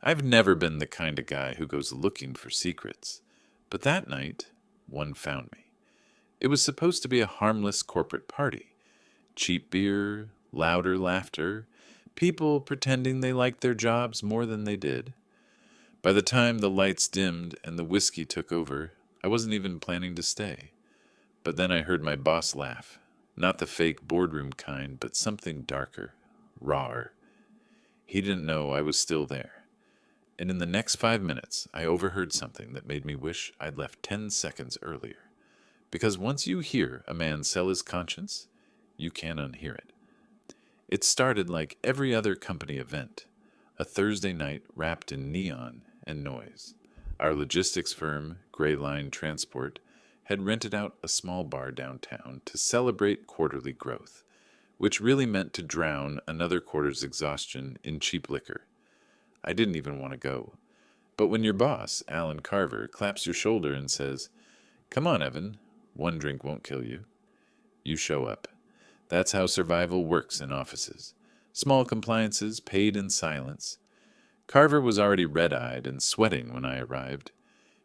I've never been the kind of guy who goes looking for secrets, but that night, one found me. It was supposed to be a harmless corporate party. Cheap beer, louder laughter, people pretending they liked their jobs more than they did. By the time the lights dimmed and the whiskey took over, I wasn't even planning to stay. But then I heard my boss laugh. Not the fake boardroom kind, but something darker, rawer. He didn't know I was still there. And in the next 5 minutes, I overheard something that made me wish I'd left 10 seconds earlier. Because once you hear a man sell his conscience, you can't unhear it. It started like every other company event, a Thursday night wrapped in neon and noise. Our logistics firm, Gray Line Transport, had rented out a small bar downtown to celebrate quarterly growth, which really meant to drown another quarter's exhaustion in cheap liquor. I didn't even want to go. But when your boss, Alan Carver, claps your shoulder and says, "Come on, Evan, one drink won't kill you," you show up. That's how survival works in offices. Small compliances paid in silence. Carver was already red-eyed and sweating when I arrived.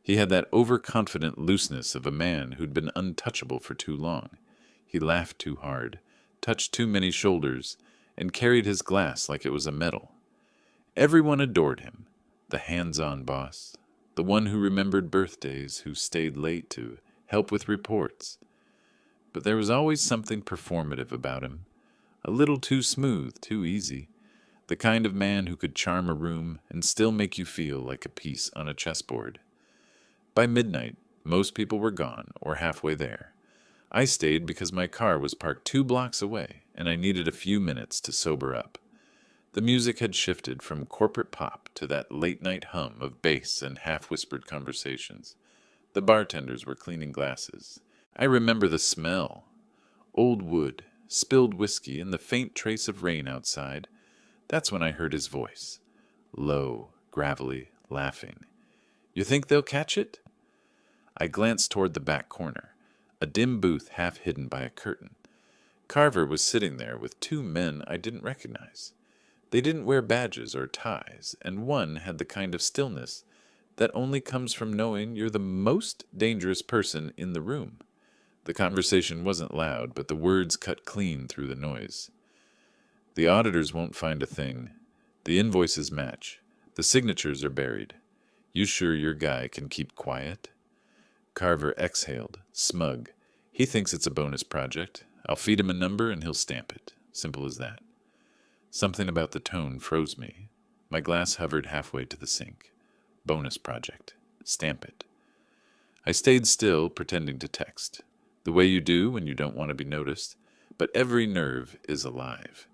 He had that overconfident looseness of a man who'd been untouchable for too long. He laughed too hard, touched too many shoulders, and carried his glass like it was a medal. Everyone adored him. The hands-on boss, the one who remembered birthdays, who stayed late to help with reports. But there was always something performative about him, a little too smooth, too easy, the kind of man who could charm a room and still make you feel like a piece on a chessboard. By midnight, most people were gone or halfway there. I stayed because my car was parked 2 blocks away, and I needed a few minutes to sober up. The music had shifted from corporate pop to that late-night hum of bass and half-whispered conversations. The bartenders were cleaning glasses. I remember the smell. Old wood, spilled whiskey, and the faint trace of rain outside. That's when I heard his voice. Low, gravelly, laughing. "You think they'll catch it?" I glanced toward the back corner, a dim booth half hidden by a curtain. Carver was sitting there with 2 men I didn't recognize. They didn't wear badges or ties, and one had the kind of stillness that only comes from knowing you're the most dangerous person in the room. The conversation wasn't loud, but the words cut clean through the noise. "The auditors won't find a thing. The invoices match. The signatures are buried. You sure your guy can keep quiet?" Carver exhaled, smug. He thinks it's a bonus project. I'll feed him a number and he'll stamp it. Simple as that. Something about the tone froze me. My glass hovered halfway to the sink. Bonus project. Stamp it. I stayed still, pretending to text. The way you do when you don't want to be noticed. But every nerve is alive.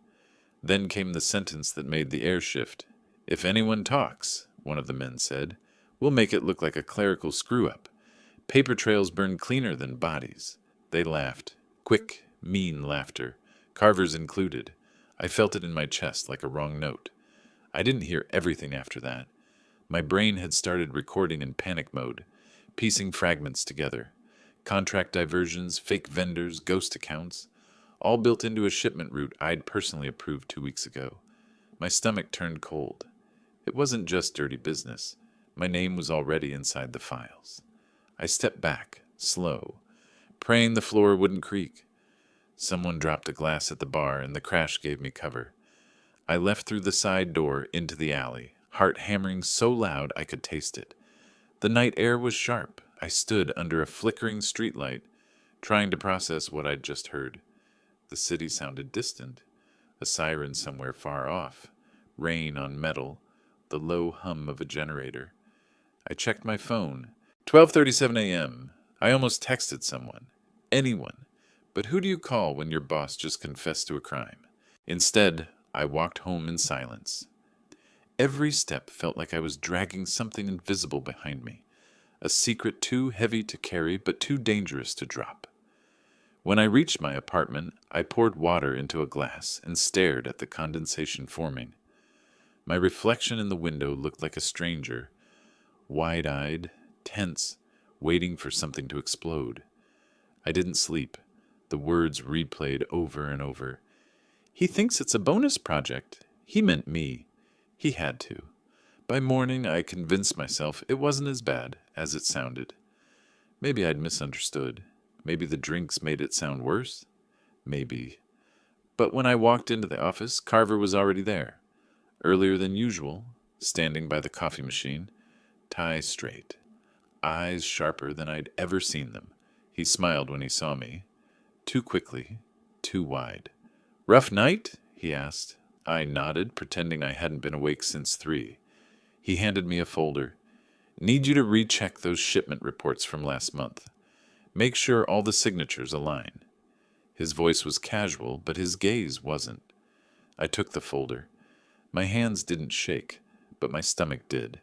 Then came the sentence that made the air shift. "If anyone talks," one of the men said, "we'll make it look like a clerical screw-up. Paper trails burn cleaner than bodies." They laughed. Quick, mean laughter. Carver's included. I felt it in my chest like a wrong note. I didn't hear everything after that. My brain had started recording in panic mode, piecing fragments together. Contract diversions, fake vendors, ghost accounts, all built into a shipment route I'd personally approved 2 weeks ago. My stomach turned cold. It wasn't just dirty business. My name was already inside the files. I stepped back, slow, praying the floor wouldn't creak. Someone dropped a glass at the bar, and the crash gave me cover. I left through the side door into the alley, heart hammering so loud I could taste it. The night air was sharp. I stood under a flickering streetlight, trying to process what I'd just heard. The city sounded distant, a siren somewhere far off, rain on metal, the low hum of a generator. I checked my phone. 12:37 a.m. I almost texted someone. Anyone. But who do you call when your boss just confessed to a crime? Instead, I walked home in silence. Every step felt like I was dragging something invisible behind me, a secret too heavy to carry but too dangerous to drop. When I reached my apartment, I poured water into a glass and stared at the condensation forming. My reflection in the window looked like a stranger, wide-eyed, tense, waiting for something to explode. I didn't sleep. The words replayed over and over. "He thinks it's a bonus project. He meant me. He had to. By morning, I convinced myself it wasn't as bad as it sounded. Maybe I'd misunderstood. Maybe the drinks made it sound worse. Maybe. But when I walked into the office, Carver was already there. Earlier than usual, standing by the coffee machine, tie straight, eyes sharper than I'd ever seen them. He smiled when he saw me. Too quickly, too wide. "Rough night?" he asked. I nodded, pretending I hadn't been awake since 3. He handed me a folder. "Need you to recheck those shipment reports from last month. Make sure all the signatures align." His voice was casual, but his gaze wasn't. I took the folder. My hands didn't shake, but my stomach did.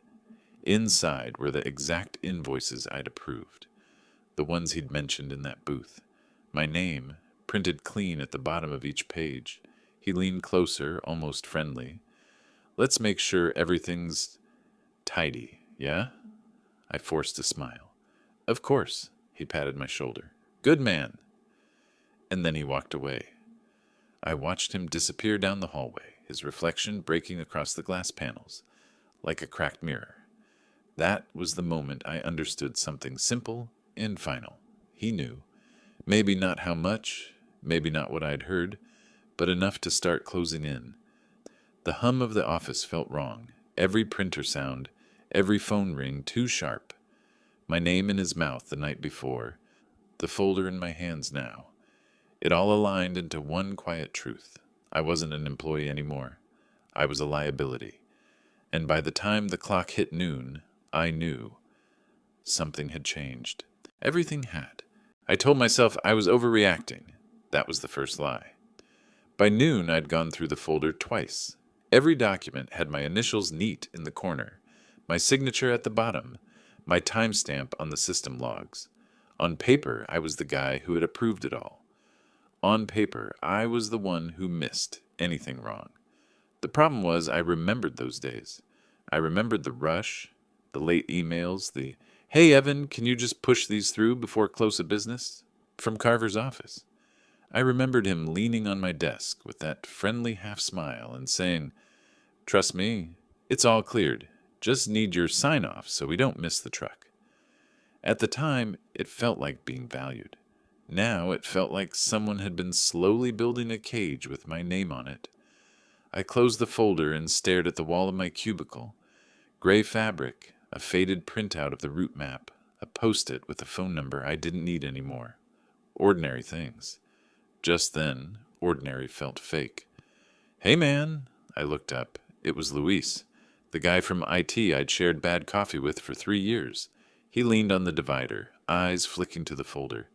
Inside were the exact invoices I'd approved, the ones he'd mentioned in that booth. My name, printed clean at the bottom of each page. He leaned closer, almost friendly. "Let's make sure everything's tidy, yeah?" I forced a smile. "Of course," he patted my shoulder. "Good man." And then he walked away. I watched him disappear down the hallway, his reflection breaking across the glass panels, like a cracked mirror. That was the moment I understood something simple and final. He knew. Maybe not how much, maybe not what I'd heard, but enough to start closing in. The hum of the office felt wrong. Every printer sound, every phone ring too sharp. My name in his mouth the night before, the folder in my hands now. It all aligned into one quiet truth. I wasn't an employee anymore. I was a liability. And by the time the clock hit noon, I knew something had changed. Everything had. I told myself I was overreacting. That was the first lie. By noon, I'd gone through the folder twice. Every document had my initials neat in the corner, my signature at the bottom, my timestamp on the system logs. On paper, I was the guy who had approved it all. On paper, I was the one who missed anything wrong. The problem was I remembered those days. I remembered the rush, the late emails, the, "Hey, Evan, can you just push these through before close of business?" from Carver's office. I remembered him leaning on my desk with that friendly half-smile and saying, "Trust me, it's all cleared. Just need your sign-off so we don't miss the truck." At the time, it felt like being valued. Now it felt like someone had been slowly building a cage with my name on it. I closed the folder and stared at the wall of my cubicle. Gray fabric, a faded printout of the route map, a post-it with a phone number I didn't need anymore. Ordinary things. Just then, ordinary felt fake. "Hey, man." I looked up. It was Luis, the guy from IT I'd shared bad coffee with for 3 years. He leaned on the divider, eyes flicking to the folder.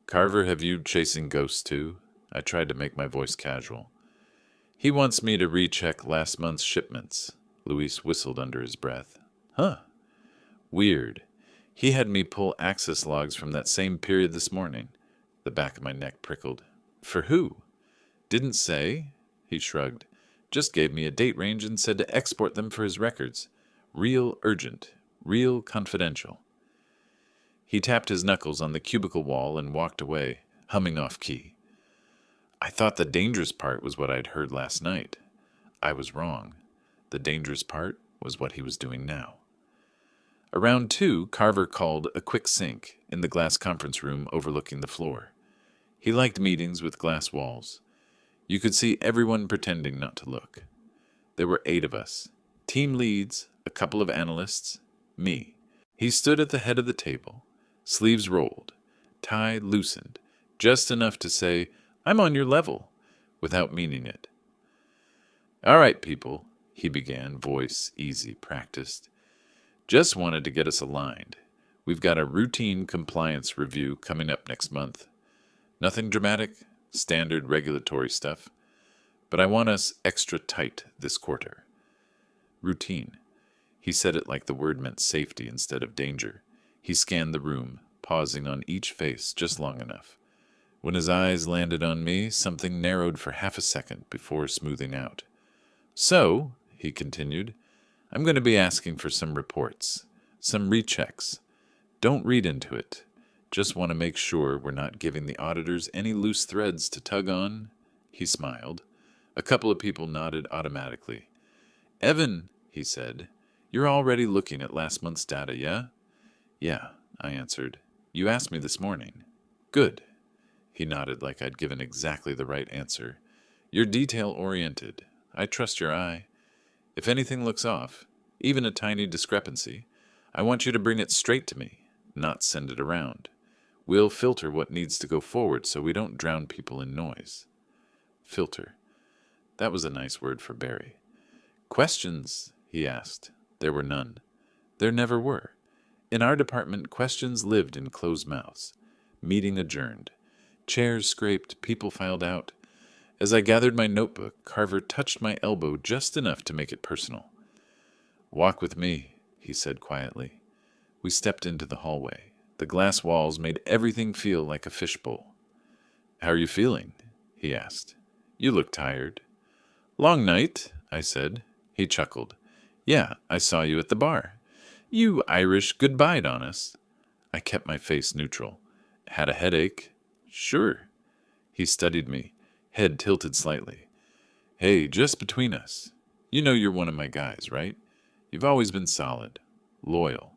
"Carver have you chasing ghosts too?" I tried to make my voice casual. "He wants me to recheck last month's shipments." Luis whistled under his breath. "Huh. Weird. He had me pull access logs from that same period this morning." The back of my neck prickled. "For who?" "Didn't say." He shrugged. "Just gave me a date range and said to export them for his records. Real urgent. Real confidential." He tapped his knuckles on the cubicle wall and walked away, humming off key. I thought the dangerous part was what I'd heard last night. I was wrong. The dangerous part was what he was doing now. Around 2, Carver called a quick sync in the glass conference room overlooking the floor. He liked meetings with glass walls. You could see everyone pretending not to look. There were 8 of us. Team leads, a couple of analysts, me. He stood at the head of the table, sleeves rolled, tie loosened, just enough to say, "I'm on your level," without meaning it. "All right, people," he began, voice easy, practiced. "Just wanted to get us aligned. We've got a routine compliance review coming up next month. Nothing dramatic, standard regulatory stuff. But I want us extra tight this quarter." Routine. He said it like the word meant safety instead of danger. He scanned the room, pausing on each face just long enough. When his eyes landed on me, something narrowed for half a second before smoothing out. "So," he continued, "I'm going to be asking for some reports, some rechecks. Don't read into it. Just want to make sure we're not giving the auditors any loose threads to tug on." He smiled. A couple of people nodded automatically. "Evan," he said, You're already looking at last month's data, yeah? Yeah, I answered. You asked me this morning. Good. He nodded like I'd given exactly the right answer. You're detail-oriented. I trust your eye. If anything looks off, even a tiny discrepancy, I want you to bring it straight to me, not send it around. We'll filter what needs to go forward so we don't drown people in noise. Filter. That was a nice word for Barry. Questions? He asked. There were none. There never were. In our department, questions lived in closed mouths. Meeting adjourned. Chairs scraped, people filed out. As I gathered my notebook, Carver touched my elbow just enough to make it personal. Walk with me, he said quietly. We stepped into the hallway. The glass walls made everything feel like a fishbowl. How are you feeling? He asked. You look tired. Long night, I said. He chuckled. Yeah, I saw you at the bar. You Irish goodbyed on us. I kept my face neutral. Had a headache? Sure. He studied me, head tilted slightly. Hey, just between us. You know you're one of my guys, right? You've always been solid. Loyal.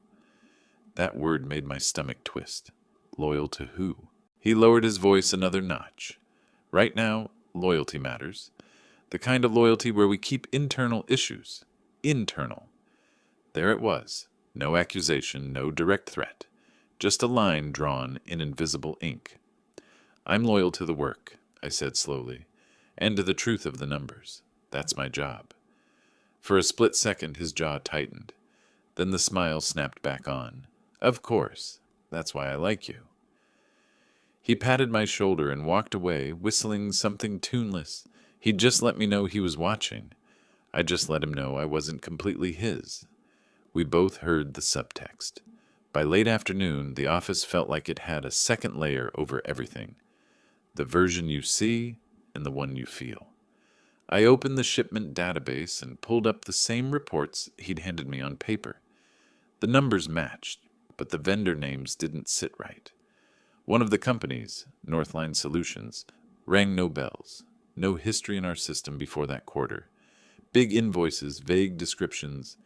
That word made my stomach twist. Loyal to who? He lowered his voice another notch. Right now, loyalty matters. The kind of loyalty where we keep internal issues. Internal. There it was. No accusation, no direct threat. Just a line drawn in invisible ink. I'm loyal to the work, I said slowly, and to the truth of the numbers. That's my job. For a split second, his jaw tightened. Then the smile snapped back on. Of course. That's why I like you. He patted my shoulder and walked away, whistling something tuneless. He'd just let me know he was watching. I just let him know I wasn't completely his. We both heard the subtext. By late afternoon, the office felt like it had a second layer over everything. The version you see and the one you feel. I opened the shipment database and pulled up the same reports he'd handed me on paper. The numbers matched, but the vendor names didn't sit right. One of the companies, Northline Solutions, rang no bells. No history in our system before that quarter. Big invoices, vague descriptions,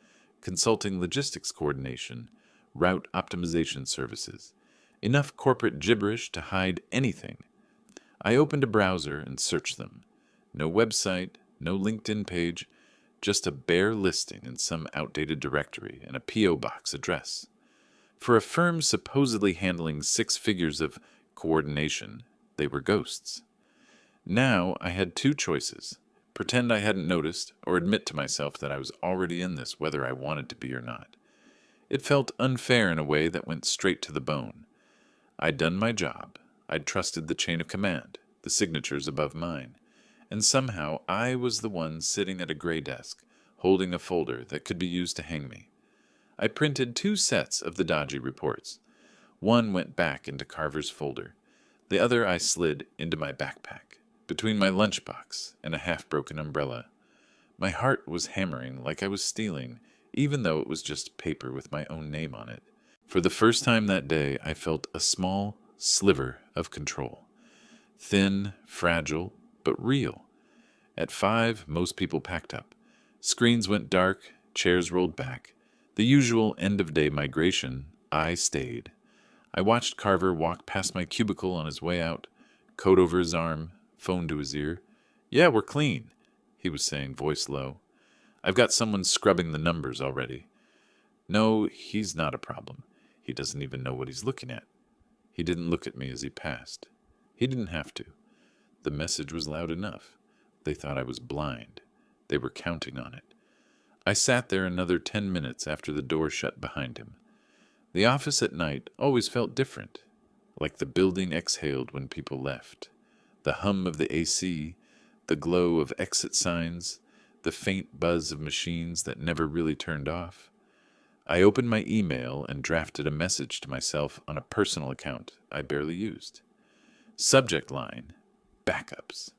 consulting logistics coordination, route optimization services. Enough corporate gibberish to hide anything. I opened a browser and searched them. No website, no LinkedIn page, just a bare listing in some outdated directory and a P.O. box address. For a firm supposedly handling 6 figures of coordination, they were ghosts. Now I had 2 choices. Pretend I hadn't noticed, or admit to myself that I was already in this whether I wanted to be or not. It felt unfair in a way that went straight to the bone. I'd done my job. I'd trusted the chain of command, the signatures above mine. And somehow I was the one sitting at a gray desk, holding a folder that could be used to hang me. I printed 2 sets of the dodgy reports. One went back into Carver's folder. The other I slid into my backpack, between my lunchbox and a half-broken umbrella. My heart was hammering like I was stealing, even though it was just paper with my own name on it. For the first time that day, I felt a small sliver of control. Thin, fragile, but real. At 5, most people packed up. Screens went dark, chairs rolled back. The usual end-of-day migration, I stayed. I watched Carver walk past my cubicle on his way out, coat over his arm, phone to his ear. Yeah, we're clean, he was saying, voice low. I've got someone scrubbing the numbers already. No, he's not a problem. He doesn't even know what he's looking at. He didn't look at me as he passed. He didn't have to. The message was loud enough. They thought I was blind. They were counting on it. I sat there another 10 minutes after the door shut behind him. The office at night always felt different, like the building exhaled when people left. The hum of the AC, the glow of exit signs, the faint buzz of machines that never really turned off. I opened my email and drafted a message to myself on a personal account I barely used. Subject line, backups.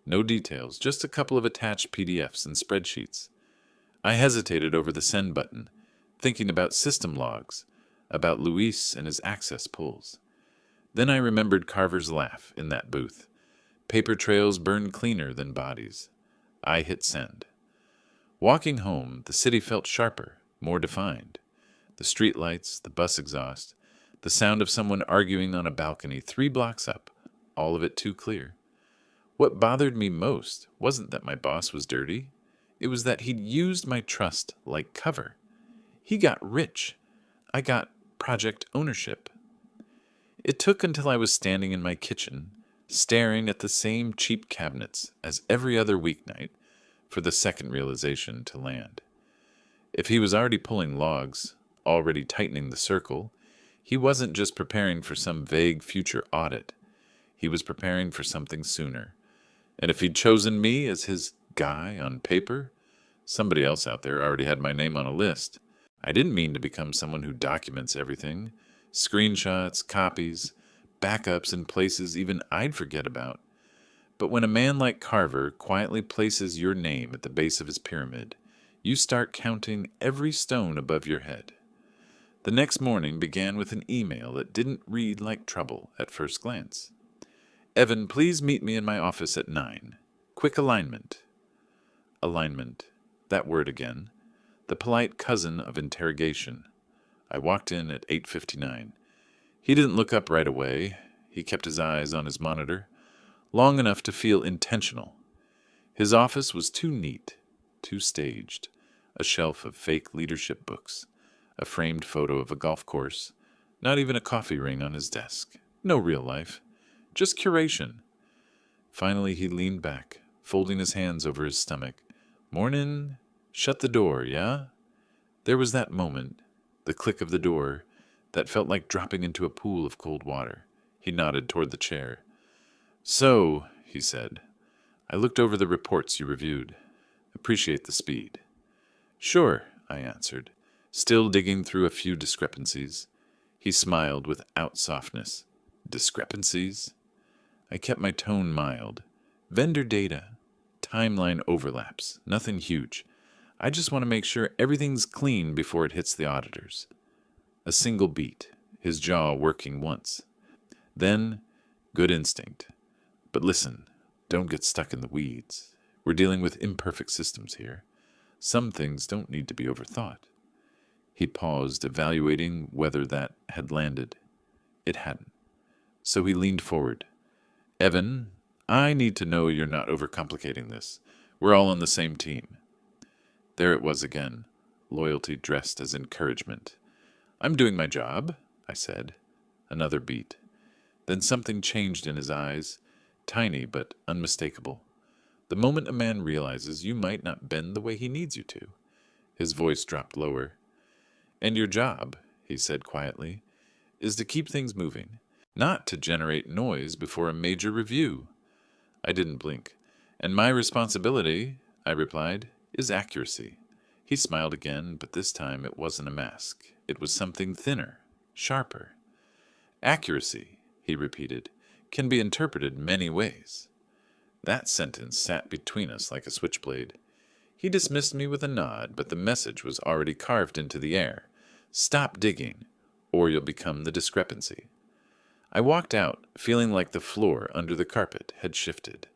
No details, just a couple of attached PDFs and spreadsheets. I hesitated over the send button, thinking about system logs, about Luis and his access pulls. Then I remembered Carver's laugh in that booth. Paper trails burn cleaner than bodies. I hit send. Walking home, the city felt sharper, more defined. The streetlights, the bus exhaust, the sound of someone arguing on a balcony 3 blocks up, all of it too clear. What bothered me most wasn't that my boss was dirty. It was that he'd used my trust like cover. He got rich. I got project ownership. It took until I was standing in my kitchen, staring at the same cheap cabinets as every other weeknight, for the second realization to land. If he was already pulling logs, already tightening the circle, he wasn't just preparing for some vague future audit. He was preparing for something sooner. And if he'd chosen me as his guy on paper, somebody else out there already had my name on a list. I didn't mean to become someone who documents everything. Screenshots, copies, backups in places even I'd forget about. But when a man like Carver quietly places your name at the base of his pyramid, you start counting every stone above your head. The next morning began with an email that didn't read like trouble at first glance. Evan, please meet me in my office at 9. Quick alignment. Alignment. That word again. The polite cousin of interrogation. I walked in at 8:59. He didn't look up right away. He kept his eyes on his monitor, long enough to feel intentional. His office was too neat, too staged. A shelf of fake leadership books, a framed photo of a golf course, not even a coffee ring on his desk. No real life. Just curation. Finally, he leaned back, folding his hands over his stomach. Mornin'. Shut the door, yeah? There was that moment, the click of the door, that felt like dropping into a pool of cold water. He nodded toward the chair. So, he said, I looked over the reports you reviewed. Appreciate the speed. Sure, I answered, still digging through a few discrepancies. He smiled without softness. Discrepancies? I kept my tone mild. Vendor data. Timeline overlaps. Nothing huge. I just want to make sure everything's clean before it hits the auditors. A single beat, his jaw working once. Then, good instinct. But listen, don't get stuck in the weeds. We're dealing with imperfect systems here. Some things don't need to be overthought. He paused, evaluating whether that had landed. It hadn't. So he leaned forward. Evan, I need to know you're not overcomplicating this. We're all on the same team. There it was again, loyalty dressed as encouragement. I'm doing my job, I said. Another beat. Then something changed in his eyes, tiny but unmistakable. The moment a man realizes you might not bend the way he needs you to. His voice dropped lower. And your job, he said quietly, is to keep things moving, not to generate noise before a major review. I didn't blink. And my responsibility, I replied, is accuracy. He smiled again, but this time it wasn't a mask. It was something thinner, sharper. Accuracy, he repeated, can be interpreted many ways. That sentence sat between us like a switchblade. He dismissed me with a nod, but the message was already carved into the air. Stop digging, or you'll become the discrepancy. I walked out, feeling like the floor under the carpet had shifted.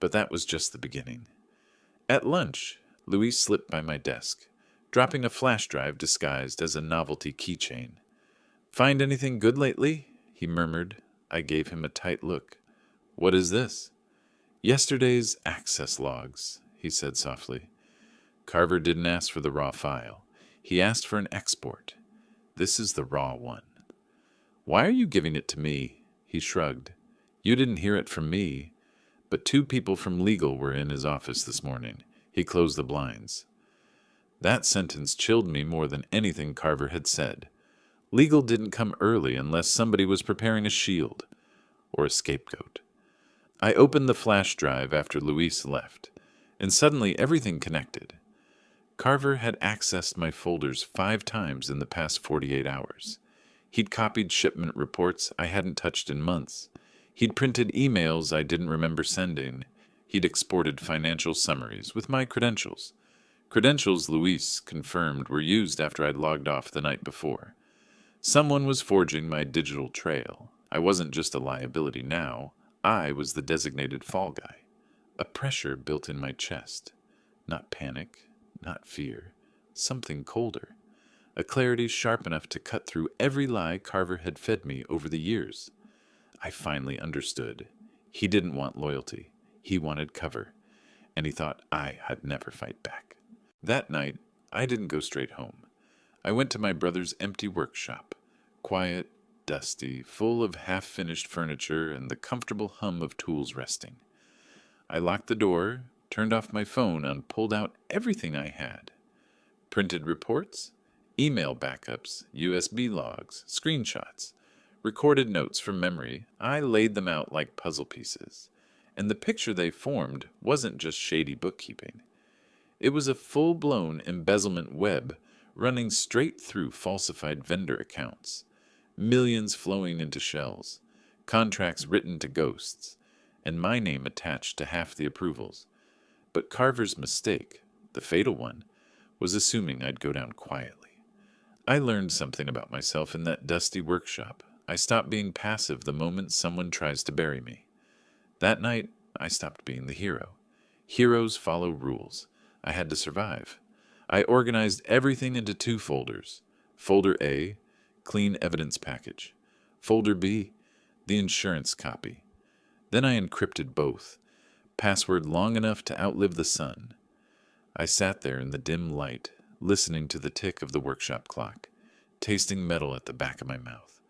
But that was just the beginning. At lunch, Luis slipped by my desk, dropping a flash drive disguised as a novelty keychain. Find anything good lately? He murmured. I gave him a tight look. What is this? Yesterday's access logs, he said softly. Carver didn't ask for the raw file. He asked for an export. This is the raw one. Why are you giving it to me? He shrugged. You didn't hear it from me. But 2 people from legal were in his office this morning. He closed the blinds. That sentence chilled me more than anything Carver had said. Legal didn't come early unless somebody was preparing a shield or a scapegoat. I opened the flash drive after Luis left, and suddenly everything connected. Carver had accessed my folders 5 times in the past 48 hours. He'd copied shipment reports I hadn't touched in months. He'd printed emails I didn't remember sending. He'd exported financial summaries with my credentials. Credentials Luis confirmed were used after I'd logged off the night before. Someone was forging my digital trail. I wasn't just a liability now. I was the designated fall guy. A pressure built in my chest. Not panic, not fear. Something colder. a clarity sharp enough to cut through every lie Carver had fed me over the years. I finally understood. He didn't want loyalty. He wanted cover, and he thought I'd never fight back. That night, I didn't go straight home. I went to my brother's empty workshop, quiet, dusty, full of half-finished furniture and the comfortable hum of tools resting. I locked the door, turned off my phone, and pulled out everything I had. Printed reports, email backups, USB logs, screenshots, recorded notes from memory. I laid them out like puzzle pieces. And the picture they formed wasn't just shady bookkeeping. It was a full-blown embezzlement web running straight through falsified vendor accounts, millions flowing into shells, contracts written to ghosts, and my name attached to half the approvals. But Carver's mistake, the fatal one, was assuming I'd go down quietly. I learned something about myself in that dusty workshop. I stopped being passive the moment someone tries to bury me. That night, I stopped being the hero. Heroes follow rules. I had to survive. I organized everything into 2 folders. Folder A, clean evidence package. Folder B, the insurance copy. Then I encrypted both, password long enough to outlive the sun. I sat there in the dim light, listening to the tick of the workshop clock, tasting metal at the back of my mouth.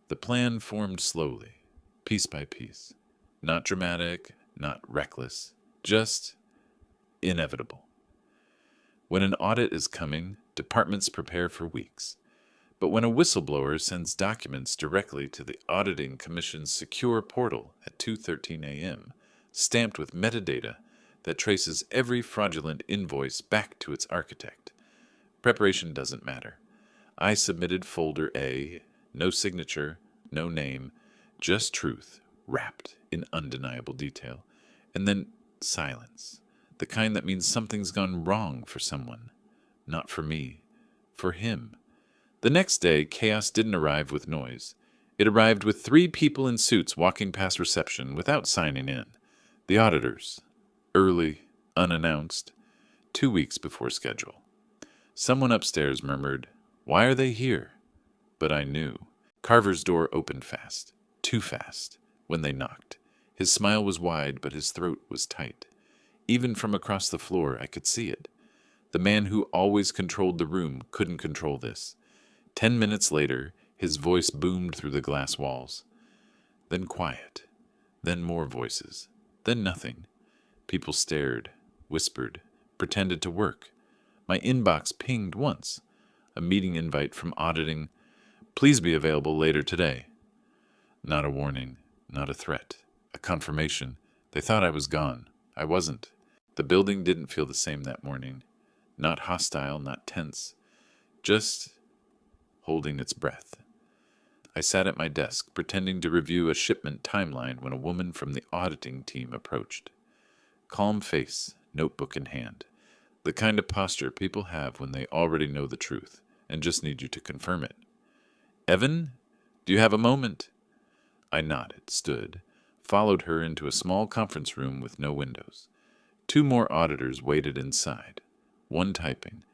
The plan formed slowly, piece by piece. Not dramatic, not reckless, just inevitable. When an audit is coming, departments prepare for weeks. But when a whistleblower sends documents directly to the Auditing Commission's secure portal at 2:13 a.m., stamped with metadata that traces every fraudulent invoice back to its architect, preparation doesn't matter. I submitted folder A, no signature, no name, just truth, wrapped in undeniable detail. And then silence, the kind that means something's gone wrong for someone. Not for me, for him. The next day, chaos didn't arrive with noise. It arrived with 3 people in suits walking past reception without signing in. The auditors. Early, unannounced, 2 weeks before schedule. Someone upstairs murmured, "Why are they here?" But I knew. Carver's door opened fast, too fast, when they knocked. His smile was wide, but his throat was tight. Even from across the floor, I could see it. The man who always controlled the room couldn't control this. 10 minutes later, his voice boomed through the glass walls. Then quiet. Then more voices. Then nothing. People stared, whispered, pretended to work. My inbox pinged once. A meeting invite from auditing. Please be available later today. Not a warning, not a threat. A confirmation. They thought I was gone. I wasn't. The building didn't feel the same that morning. Not hostile, not tense. Just holding its breath. I sat at my desk, pretending to review a shipment timeline when a woman from the auditing team approached. Calm face, notebook in hand. The kind of posture people have when they already know the truth and just need you to confirm it. "Evan, do you have a moment?" I nodded, stood, followed her into a small conference room with no windows. 2 more auditors waited inside, one typing,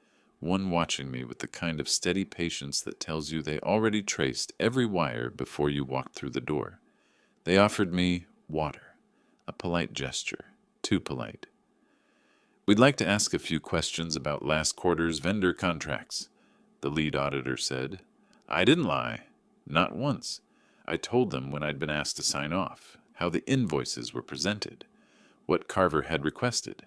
one watching me with the kind of steady patience that tells you they already traced every wire before you walked through the door. They offered me water, a polite gesture, too polite. "We'd like to ask a few questions about last quarter's vendor contracts," the lead auditor said. I didn't lie, not once. I told them when I'd been asked to sign off, how the invoices were presented, what Carver had requested,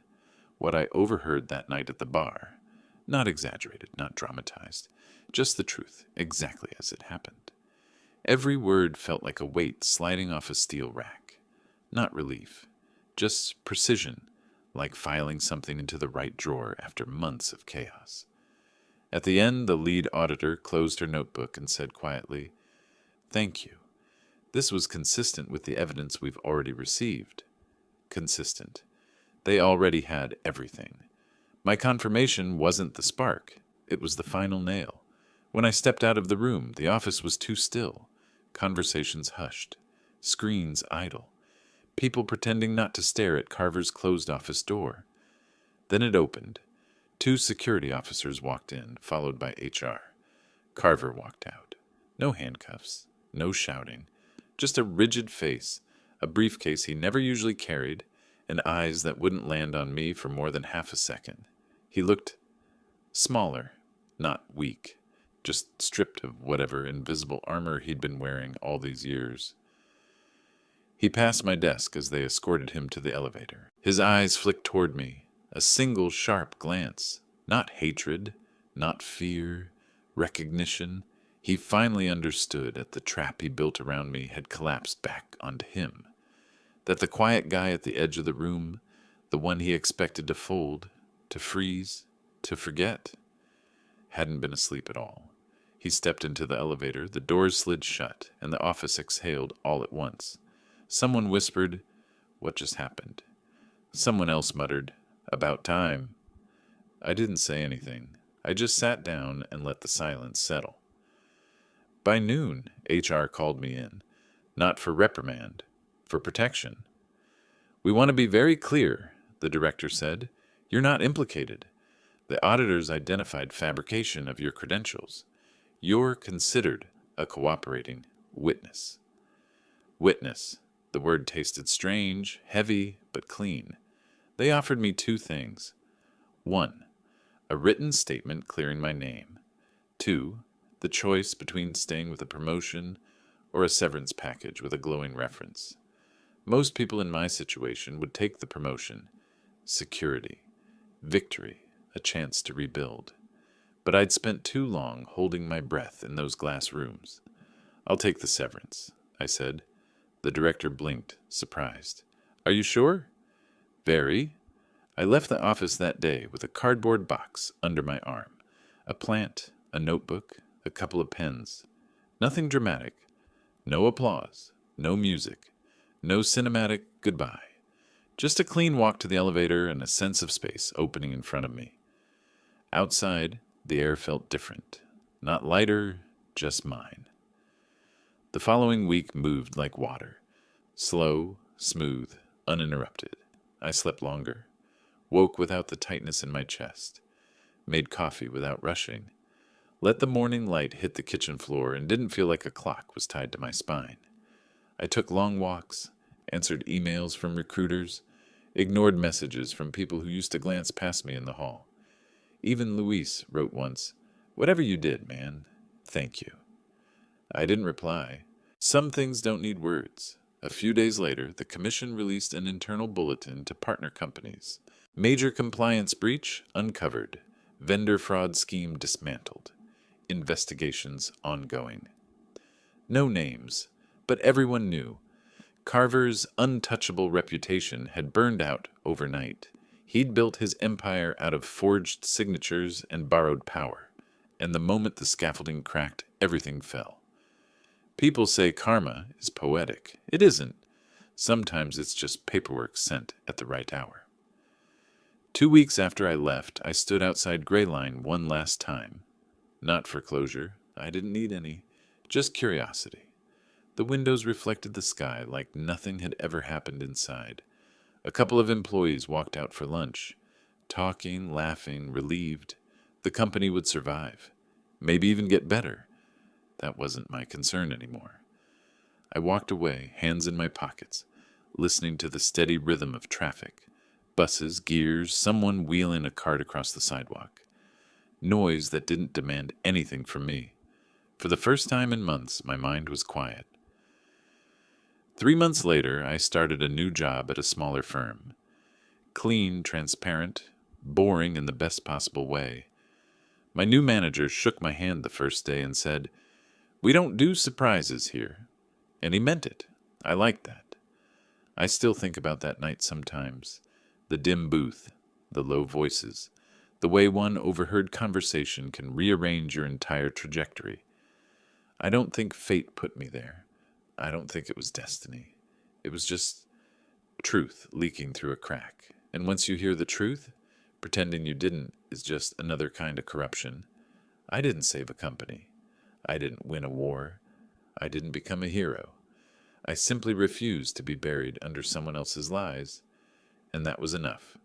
what I overheard that night at the bar. Not exaggerated, not dramatized, just the truth, exactly as it happened. Every word felt like a weight sliding off a steel rack. Not relief, just precision, like filing something into the right drawer after months of chaos. At the end, the lead auditor closed her notebook and said quietly, "Thank you. This was consistent with the evidence we've already received." Consistent. They already had everything. My confirmation wasn't the spark. It was the final nail. When I stepped out of the room, the office was too still. Conversations hushed. Screens idle. People pretending not to stare at Carver's closed office door. Then it opened. 2 security officers walked in, followed by HR. Carver walked out. No handcuffs, no shouting, just a rigid face, a briefcase he never usually carried, and eyes that wouldn't land on me for more than half a second. He looked smaller, not weak, just stripped of whatever invisible armor he'd been wearing all these years. He passed my desk as they escorted him to the elevator. His eyes flicked toward me, a single sharp glance. Not hatred, not fear, recognition. He finally understood that the trap he built around me had collapsed back onto him. That the quiet guy at the edge of the room, the one he expected to fold, to freeze, to forget, hadn't been asleep at all. He stepped into the elevator, the doors slid shut, and the office exhaled all at once. Someone whispered, "What just happened?" Someone else muttered, "About time." I didn't say anything. I just sat down and let the silence settle. By noon, HR called me in, not for reprimand, for protection. "We want to be very clear," the director said. "You're not implicated. The auditors identified fabrication of your credentials. You're considered a cooperating witness." Witness. The word tasted strange, heavy, but clean. They offered me two things. 1, a written statement clearing my name. 2, the choice between staying with a promotion or a severance package with a glowing reference. Most people in my situation would take the promotion. Security. Victory. A chance to rebuild. But I'd spent too long holding my breath in those glass rooms. "I'll take the severance," I said. The director blinked, surprised. "Are you sure?" "Very." I left the office that day with a cardboard box under my arm, a plant, a notebook, a couple of pens. Nothing dramatic. No applause. No music. No cinematic goodbye. Just a clean walk to the elevator and a sense of space opening in front of me. Outside, the air felt different. Not lighter, just mine. The following week moved like water. Slow, smooth, uninterrupted. I slept longer. Woke without the tightness in my chest. Made coffee without rushing. Let the morning light hit the kitchen floor and didn't feel like a clock was tied to my spine. I took long walks, answered emails from recruiters, ignored messages from people who used to glance past me in the hall. Even Luis wrote once, "Whatever you did, man, thank you." I didn't reply. Some things don't need words. A few days later, the commission released an internal bulletin to partner companies. Major compliance breach uncovered. Vendor fraud scheme dismantled. Investigations ongoing. No names, but everyone knew. Carver's untouchable reputation had burned out overnight. He'd built his empire out of forged signatures and borrowed power, and the moment the scaffolding cracked, everything fell. People say karma is poetic. It isn't. Sometimes it's just paperwork sent at the right hour. 2 weeks after I left, I stood outside Gray Line one last time. Not for closure. I didn't need any. Just curiosity. The windows reflected the sky like nothing had ever happened inside. A couple of employees walked out for lunch. Talking, laughing, relieved. The company would survive. Maybe even get better. That wasn't my concern anymore. I walked away, hands in my pockets, listening to the steady rhythm of traffic. Buses, gears, someone wheeling a cart across the sidewalk. Noise that didn't demand anything from me. For the first time in months, my mind was quiet. 3 months later, I started a new job at a smaller firm. Clean, transparent, boring in the best possible way. My new manager shook my hand the first day and said, "We don't do surprises here." And he meant it. I liked that. I still think about that night sometimes. The dim booth, the low voices, the way one overheard conversation can rearrange your entire trajectory. I don't think fate put me there. I don't think it was destiny. It was just truth leaking through a crack. And once you hear the truth, pretending you didn't is just another kind of corruption. I didn't save a company. I didn't win a war. I didn't become a hero. I simply refused to be buried under someone else's lies. And that was enough.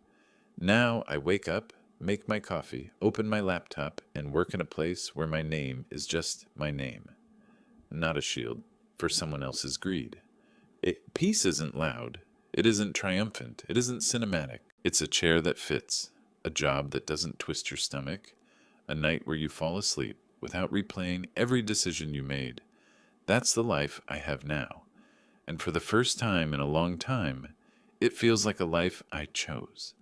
Now I wake up make my coffee, open my laptop, and work in a place where my name is just my name, not a shield for someone else's greed. Peace isn't loud. It isn't triumphant. It isn't cinematic. It's a chair that fits, a job that doesn't twist your stomach, a night where you fall asleep without replaying every decision you made. That's the life I have now. And for the first time in a long time, it feels like a life I chose.